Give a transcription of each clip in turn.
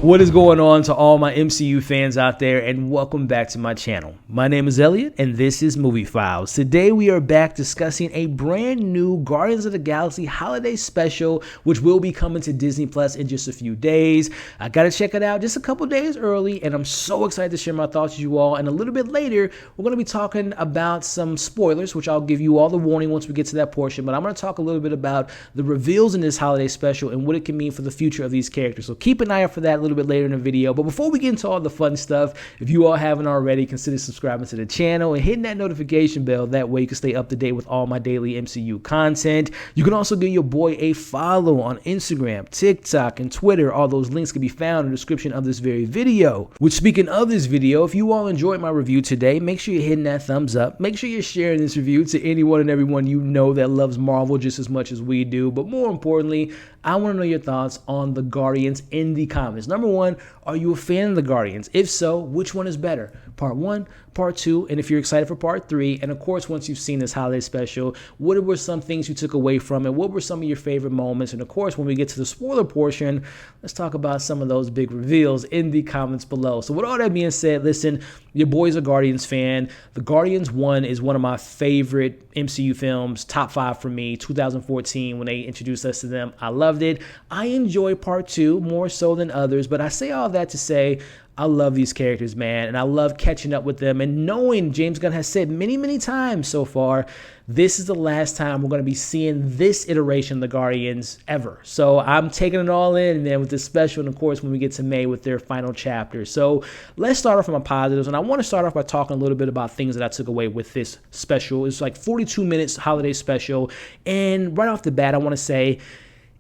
What is going on to all my MCU fans out there, and welcome back to my channel. My name is Elliot, and this is MovieFiles. Today we are back discussing a brand new Guardians of the Galaxy holiday special, which will be coming to Disney Plus in just a few days. I gotta check it out just a couple days early, and I'm so excited to share my thoughts with you all. And a little bit later, we're gonna be talking about some spoilers, which I'll give you all the warning once we get to that portion. But I'm gonna talk a little bit about the reveals in this holiday special and what it can mean for the future of these characters. So keep an eye out for that a little bit later in the video. But before we get into all the fun stuff, if you all haven't already, consider subscribing to the channel and hitting that notification bell. That way you can stay up to date with all my daily MCU content. You can also give your boy a follow on Instagram, TikTok, and Twitter. All those links can be found in the description of this very video. Which, speaking of this video, if you all enjoyed my review today, make sure you're hitting that thumbs up. Make sure you're sharing this review to anyone and everyone you know that loves Marvel just as much as we do. But more importantly, I want to know your thoughts on the Guardians in the comments. Number one, are you a fan of the Guardians? If so, which one is better? Part 1, Part 2, and if you're excited for Part 3, and of course, once you've seen this holiday special, what were some things you took away from it? What were some of your favorite moments? And of course, when we get to the spoiler portion, let's talk about some of those big reveals in the comments below. So with all that being said, listen, your boy's a Guardians fan. The Guardians 1 is one of my favorite MCU films, top 5 for me, 2014, when they introduced us to them. I loved it. I enjoy Part 2 more so than others, but I say all that to say, I love these characters, man, and I love catching up with them and knowing James Gunn has said many, many times so far, this is the last time we're going to be seeing this iteration of the Guardians ever. So I'm taking it all in, man, with this special, and of course, when we get to May with their final chapter. So let's start off with my positives, and I want to start off by talking a little bit about things that I took away with this special. It's like 42 minutes holiday special, and right off the bat, I want to say,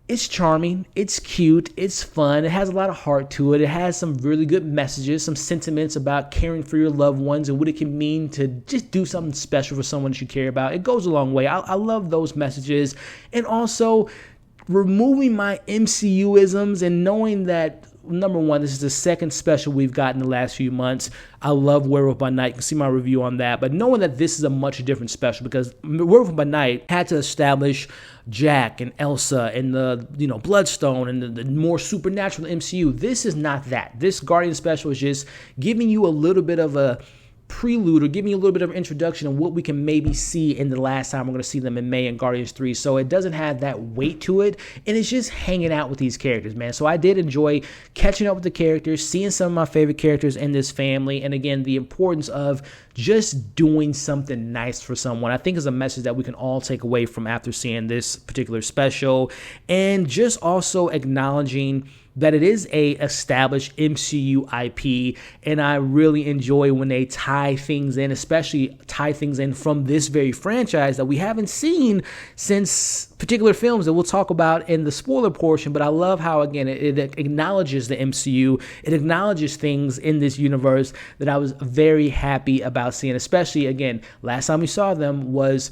it's charming, it's cute, it's fun, it has a lot of heart to it, it has some really good messages, some sentiments about caring for your loved ones and what it can mean to just do something special for someone that you care about. It goes a long way. I love those messages, and also removing my MCU-isms and knowing that, number one, this is the second special we've gotten in the last few months. I love Werewolf by Night. You can see my review on that. But knowing that this is a much different special, because Werewolf by Night had to establish Jack and Elsa and the Bloodstone and the more supernatural MCU. This is not that. This Guardian special is just giving you a little bit of a prelude or giving you a little bit of an introduction of what we can maybe see in the last time we're going to see them in May in Guardians 3. So it doesn't have that weight to it, and it's just hanging out with these characters, man. So I did enjoy catching up with the characters, seeing some of my favorite characters in this family, and again, the importance of just doing something nice for someone, I think, is a message that we can all take away from after seeing this particular special, and just also acknowledging that it is a established MCU IP, and I really enjoy when they tie things in, especially tie things in from this very franchise that we haven't seen since particular films that we'll talk about in the spoiler portion. But I love how, again, it acknowledges the MCU, it acknowledges things in this universe that I was very happy about seeing, especially, again, last time we saw them was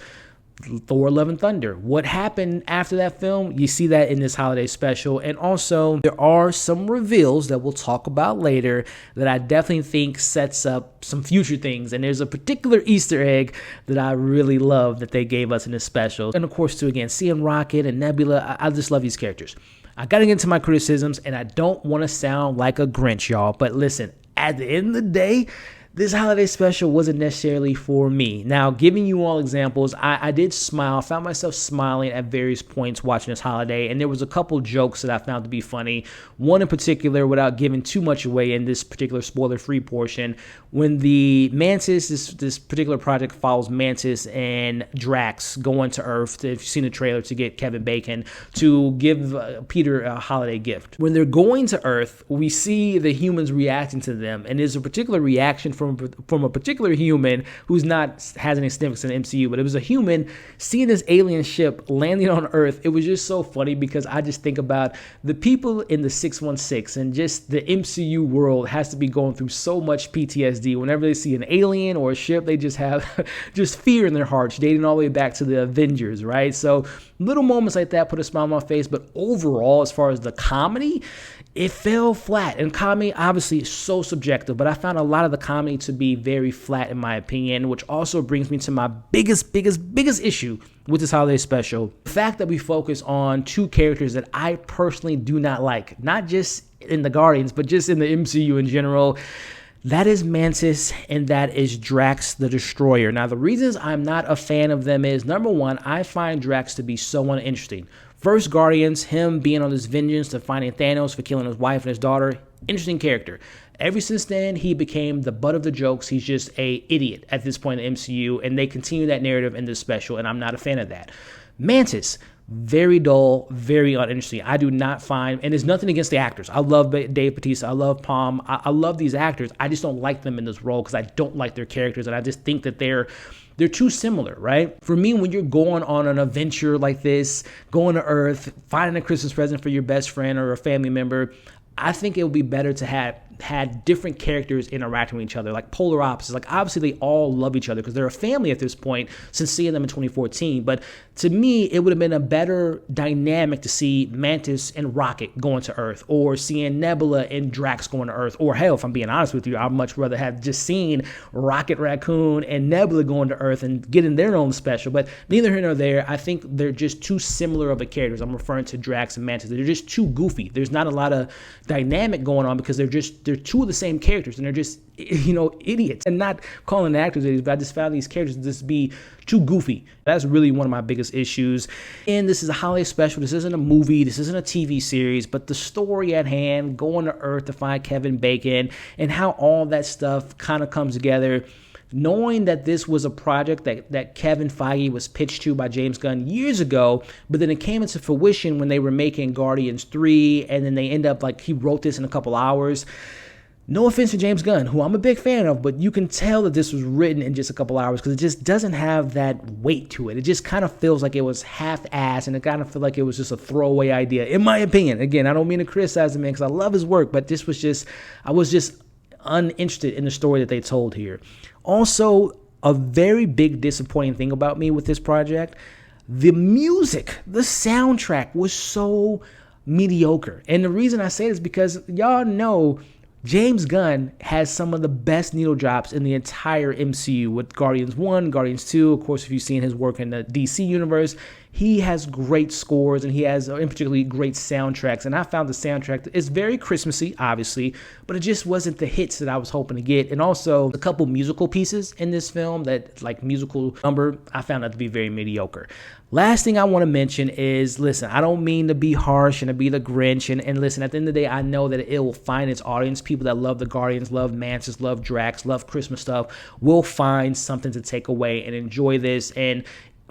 Thor: Love and Thunder. What happened after that film, you see that in this holiday special. And also, there are some reveals that we'll talk about later that I definitely think sets up some future things. And there's a particular Easter egg that I really love that they gave us in this special. And of course, too, again, seeing Rocket and Nebula, I just love these characters. I gotta get into my criticisms, and I don't want to sound like a Grinch, y'all, but listen, at the end of the day, this holiday special wasn't necessarily for me. Now, giving you all examples, I did smile. I found myself smiling at various points watching this holiday, and there was a couple jokes that I found to be funny. One in particular, without giving too much away in this particular spoiler-free portion, when the Mantis, this particular project follows Mantis and Drax going to Earth, if you've seen the trailer, to get Kevin Bacon, to give Peter a holiday gift. When they're going to Earth, we see the humans reacting to them, and there's a particular reaction from a particular human who's not has any significance in the MCU, but it was a human seeing this alien ship landing on Earth. It was just so funny because I just think about the people in the 616 and just the MCU world has to be going through so much PTSD. Whenever they see an alien or a ship, they just have just fear in their hearts, dating all the way back to the Avengers, right? So little moments like that put a smile on my face, but overall, as far as the comedy, it fell flat. And comedy, obviously, is so subjective, but I found a lot of the comedy to be very flat, in my opinion, which also brings me to my biggest issue with this holiday special. The fact that we focus on two characters that I personally do not like, not just in the Guardians, but just in the MCU in general. That is Mantis, and that is Drax the Destroyer. Now, the reasons I'm not a fan of them is, number one, I find Drax to be so uninteresting. First Guardians, him being on this vengeance to finding Thanos for killing his wife and his daughter, interesting character. Ever since then, he became the butt of the jokes. He's just a idiot at this point in the MCU, and they continue that narrative in this special, and I'm not a fan of that. Mantis, very dull, very uninteresting. I do not find, and there's nothing against the actors. I love Dave Bautista. I love Pom. I love these actors. I just don't like them in this role because I don't like their characters, and I just think that they're too similar, right? For me, when you're going on an adventure like this, going to Earth, finding a Christmas present for your best friend or a family member, I think it would be better to have had different characters interacting with each other, like polar opposites. Like, obviously, they all love each other because they're a family at this point since seeing them in 2014. But to me, it would have been a better dynamic to see Mantis and Rocket going to Earth, or seeing Nebula and Drax going to Earth. Or hell, if I'm being honest with you, I'd much rather have just seen Rocket Raccoon and Nebula going to Earth and getting their own special. But neither here nor there. I think they're just too similar of a characters. I'm referring to Drax and Mantis. They're just too goofy. There's not a lot of dynamic going on because they're two of the same characters, and they're just, idiots. And not calling the actors idiots, but I just found these characters to just be too goofy. That's really one of my biggest issues. And this is a holiday special. This isn't a movie. This isn't a TV series. But the story at hand, going to Earth to find Kevin Bacon, and how all that stuff kind of comes together. Knowing that this was a project that Kevin Feige was pitched to by James Gunn years ago, but then it came into fruition when they were making Guardians 3, and then they end up, like, he wrote this in a couple hours. No offense to James Gunn, who I'm a big fan of, but you can tell that this was written in just a couple hours because it just doesn't have that weight to it. It just kind of feels like it was half-assed, and it kind of feels like it was just a throwaway idea, in my opinion. Again, I don't mean to criticize the man because I love his work, but I was just uninterested in the story that they told here. Also, a very big disappointing thing about me with this project, the music, the soundtrack was so mediocre. And the reason I say this is because y'all know James Gunn has some of the best needle drops in the entire MCU with Guardians 1, Guardians 2. Of course, if you've seen his work in the DC universe, he has great scores, and he has, in particularly, great soundtracks. And I found the soundtrack is very Christmassy, obviously, but it just wasn't the hits that I was hoping to get. And also, a couple musical pieces in this film, that like musical number, I found that to be very mediocre. Last thing I want to mention is, listen, I don't mean to be harsh and to be the Grinch. And listen, at the end of the day, I know that it will find its audience. People that love the Guardians, love Mantis, love Drax, love Christmas stuff, will find something to take away and enjoy this. And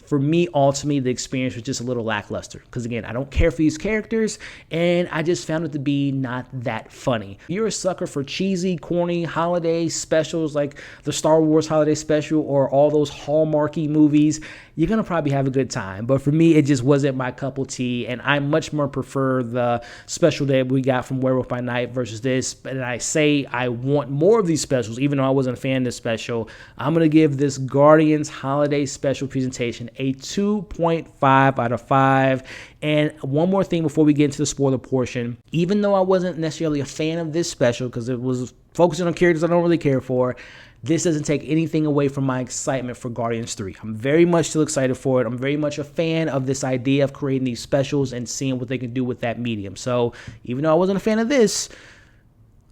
for me, ultimately, the experience was just a little lackluster because, again, I don't care for these characters, and I just found it to be not that funny. If you're a sucker for cheesy, corny holiday specials like the Star Wars holiday special or all those Hallmarky movies, you're going to probably have a good time. But for me, it just wasn't my cup of tea, and I much more prefer the special that we got from Werewolf by Night versus this. And I say I want more of these specials, even though I wasn't a fan of this special. I'm going to give this Guardians holiday special presentation a 2.5 out of 5. And one more thing before we get into the spoiler portion. Even though I wasn't necessarily a fan of this special because it was focusing on characters I don't really care for, this doesn't take anything away from my excitement for Guardians 3. I'm very much still excited for it. I'm very much a fan of this idea of creating these specials and seeing what they can do with that medium. So even though I wasn't a fan of this,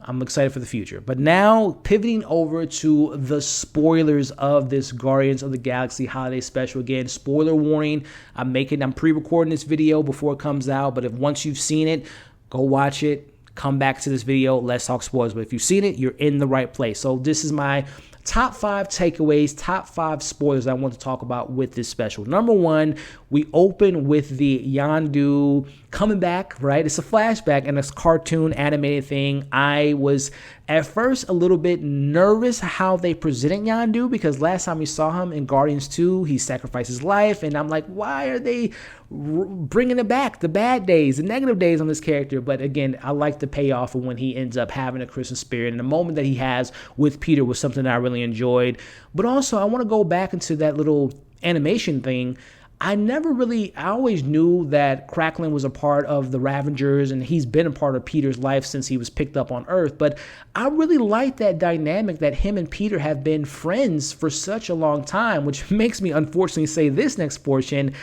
I'm excited for the future. But now, pivoting over to the spoilers of this Guardians of the Galaxy holiday special. Again, spoiler warning. I'm pre-recording this video before it comes out. But if once you've seen it, go watch it. Come back to this video. Let's talk spoilers. But if you've seen it, you're in the right place. So this is my top 5 takeaways, top 5 spoilers I want to talk about with this special. Number 1, we open with the Yondu coming back, right? It's a flashback and it's cartoon animated thing. I was at first a little bit nervous how they presented Yondu because last time we saw him in Guardians 2, he sacrificed his life, and I'm like, why are they bringing it back, the bad days, the negative days on this character? But again, I like the payoff of when he ends up having a Christmas spirit, and the moment that he has with Peter was something that I really enjoyed. But also, I want to go back into that little animation thing. I always knew that Cracklin was a part of the Ravengers, and he's been a part of Peter's life since he was picked up on Earth, but I really like that dynamic that him and Peter have been friends for such a long time, which makes me unfortunately say this next portion.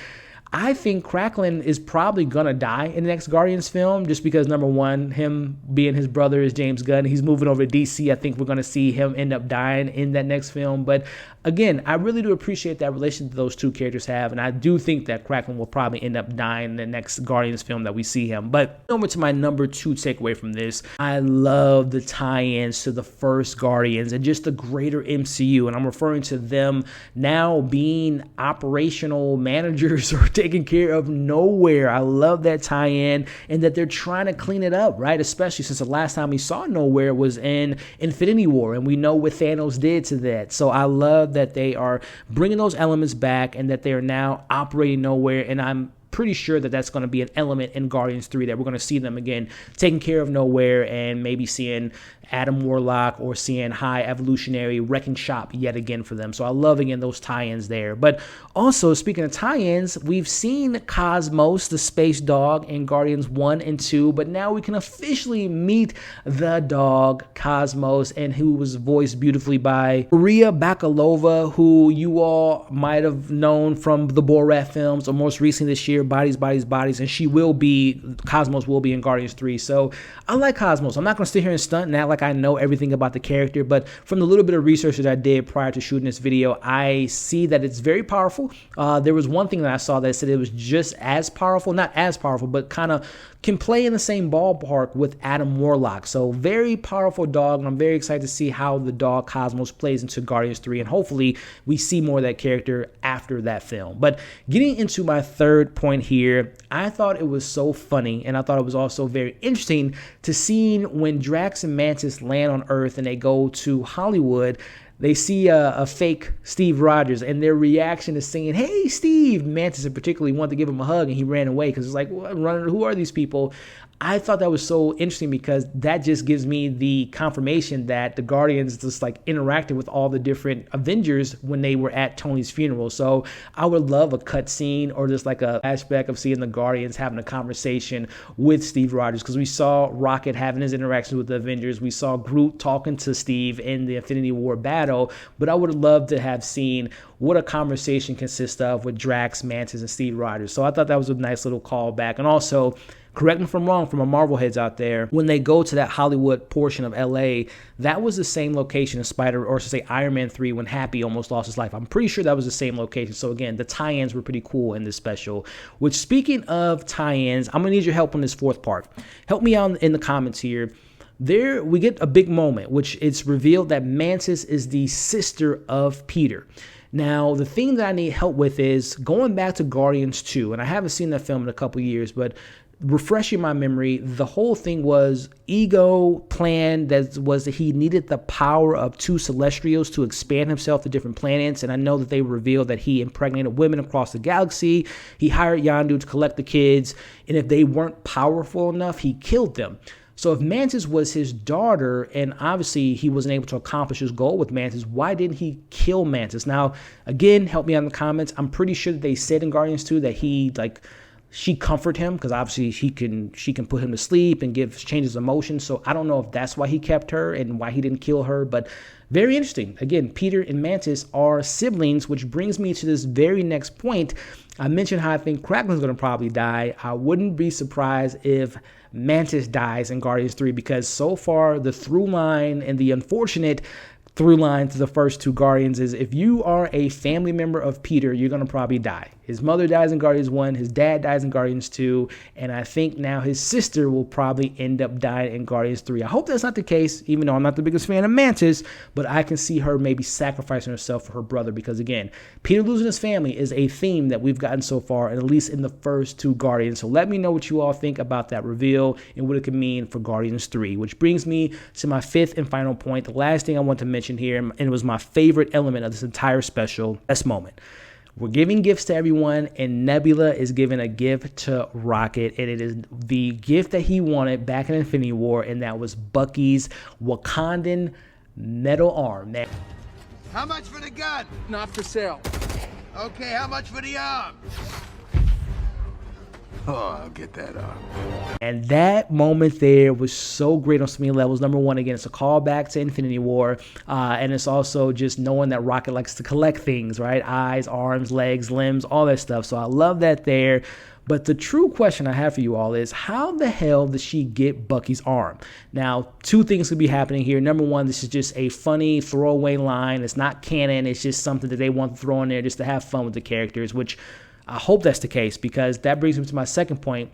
I think Kraglin is probably gonna die in the next Guardians film, just because number one, him being his brother is James Gunn. He's moving over to DC. I think we're gonna see him end up dying in that next film. But again, I really do appreciate that relationship that those two characters have, and I do think that Kraglin will probably end up dying in the next Guardians film that we see him. But over to my number 2 takeaway from this, I love the tie-ins to the first Guardians and just the greater MCU, and I'm referring to them now being operational managers or taking care of Nowhere. I love that tie-in and that they're trying to clean it up, right? Especially since the last time we saw Nowhere was in Infinity War, and we know what Thanos did to that. So I love that they are bringing those elements back and that they are now operating Nowhere, and I'm pretty sure that that's going to be an element in Guardians 3, that we're going to see them again taking care of Nowhere and maybe seeing Adam Warlock or seeing High Evolutionary wrecking shop yet again for them. So I love, again, those tie-ins there. But also, speaking of tie-ins, we've seen Cosmos, the space dog, in Guardians 1 and 2, but now we can officially meet the dog, Cosmos, and who was voiced beautifully by Maria Bakalova, who you all might have known from the Borat films, or most recently this year, Bodies, Bodies, Bodies, and Cosmos will be in Guardians 3. So I like Cosmos. I'm not going to sit here and stunt and act like I know everything about the character, but from the little bit of research that I did prior to shooting this video, I see that it's very powerful. There was one thing that I saw that said it was just as powerful, not as powerful, but kind of can play in the same ballpark with Adam Warlock. So very powerful dog, and I'm very excited to see how the dog Cosmos plays into Guardians 3, and hopefully we see more of that character after that film. But getting into my third point here, I thought it was so funny, and I thought it was also very interesting to see when Drax and Mantis land on Earth and they go to Hollywood. They see a fake Steve Rogers, and their reaction is saying, "Hey, Steve." Mantis particularly wanted to give him a hug, and he ran away because it's like, who are these people? I thought that was so interesting because that just gives me the confirmation that the Guardians just like interacted with all the different Avengers when they were at Tony's funeral. So I would love a cut scene or just like a flashback of seeing the Guardians having a conversation with Steve Rogers, because we saw Rocket having his interactions with the Avengers. We saw Groot talking to Steve in the Infinity War battle, but I would have loved to have seen what a conversation consists of with Drax, Mantis, and Steve Rogers. So I thought that was a nice little callback. And also, correct me if I'm wrong, from my Marvel heads out there, when they go to that Hollywood portion of LA, that was the same location in Iron Man 3 when Happy almost lost his life. I'm pretty sure that was the same location. So again, the tie-ins were pretty cool in this special. Which, speaking of tie-ins, I'm gonna need your help on this fourth part. Help me out in the comments here. There we get a big moment, which it's revealed that Mantis is the sister of Peter. Now, the thing that I need help with is going back to Guardians 2, and I haven't seen that film in a couple years, but refreshing my memory, the whole thing was Ego planned that he needed the power of 2 Celestials to expand himself to different planets, and I know that they revealed that he impregnated women across the galaxy. He hired Yondu to collect the kids, and if they weren't powerful enough, he killed them. So if Mantis was his daughter, and obviously he wasn't able to accomplish his goal with Mantis, why didn't he kill Mantis? Now, again, help me out in the comments. I'm pretty sure that they said in Guardians 2 that she comforted him, because obviously she can put him to sleep and change his emotions. So I don't know if that's why he kept her and why he didn't kill her, but very interesting. Again, Peter and Mantis are siblings, which brings me to this very next point. I mentioned how I think Kraglin's going to probably die. I wouldn't be surprised if Mantis dies in Guardians 3, because so far the through line and the unfortunate through line to the first 2 Guardians is if you are a family member of Peter, you're going to probably die. His mother dies in Guardians 1, his dad dies in Guardians 2, and I think now his sister will probably end up dying in Guardians 3. I hope that's not the case, even though I'm not the biggest fan of Mantis, but I can see her maybe sacrificing herself for her brother, because again, Peter losing his family is a theme that we've gotten so far, and at least in the first 2 Guardians. So let me know what you all think about that reveal and what it could mean for Guardians 3, which brings me to my 5th and final point, the last thing I want to mention here, and it was my favorite element of this entire special, this moment. We're giving gifts to everyone, and Nebula is giving a gift to Rocket, and it is the gift that he wanted back in Infinity War, and that was Bucky's Wakandan metal arm. Now, how much for the gun? Not for sale. Okay, how much for the arm? Oh, I'll get that arm. And that moment there was so great on so many levels. Number one, again, it's a callback to Infinity War. And it's also just knowing that Rocket likes to collect things, right? Eyes, arms, legs, limbs, all that stuff. So I love that there. But the true question I have for you all is, how the hell did she get Bucky's arm? Now, two things could be happening here. Number one, this is just a funny throwaway line. It's not canon. It's just something that they want to throw in there just to have fun with the characters, which I hope that's the case, because that brings me to my second point.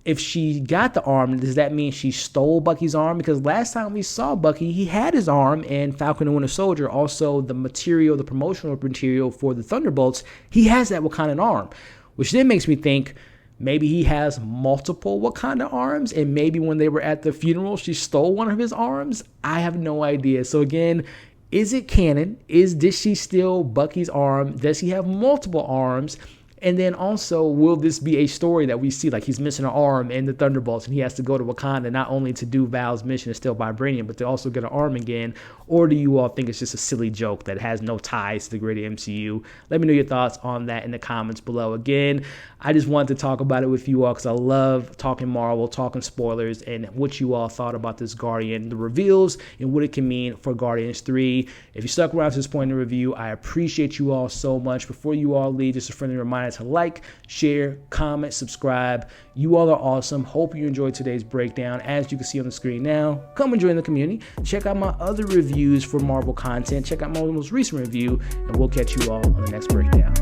If she got the arm, does that mean she stole Bucky's arm? Because last time we saw Bucky, he had his arm in Falcon and Winter Soldier. Also, the material, the promotional material for the Thunderbolts, he has that Wakandan arm, which then makes me think maybe he has multiple Wakanda arms, and maybe when they were at the funeral, she stole one of his arms. I have no idea. So again, is it canon? Did she steal Bucky's arm? Does he have multiple arms? And then also, will this be a story that we see, like he's missing an arm in the Thunderbolts and he has to go to Wakanda not only to do Val's mission and steal vibranium, but to also get an arm again? Or do you all think it's just a silly joke that has no ties to the greater MCU? Let me know your thoughts on that in the comments below. Again, I just wanted to talk about it with you all because I love talking Marvel, talking spoilers, and what you all thought about this Guardian, the reveals, and what it can mean for Guardians 3. If you stuck around to this point in the review, I appreciate you all so much. Before you all leave, just a friendly reminder to like, share, comment, subscribe. You all are awesome. Hope you enjoyed today's breakdown. As you can see on the screen now, come and join the community. Check out my other reviews for Marvel content. Check out my most recent review, and we'll catch you all on the next breakdown.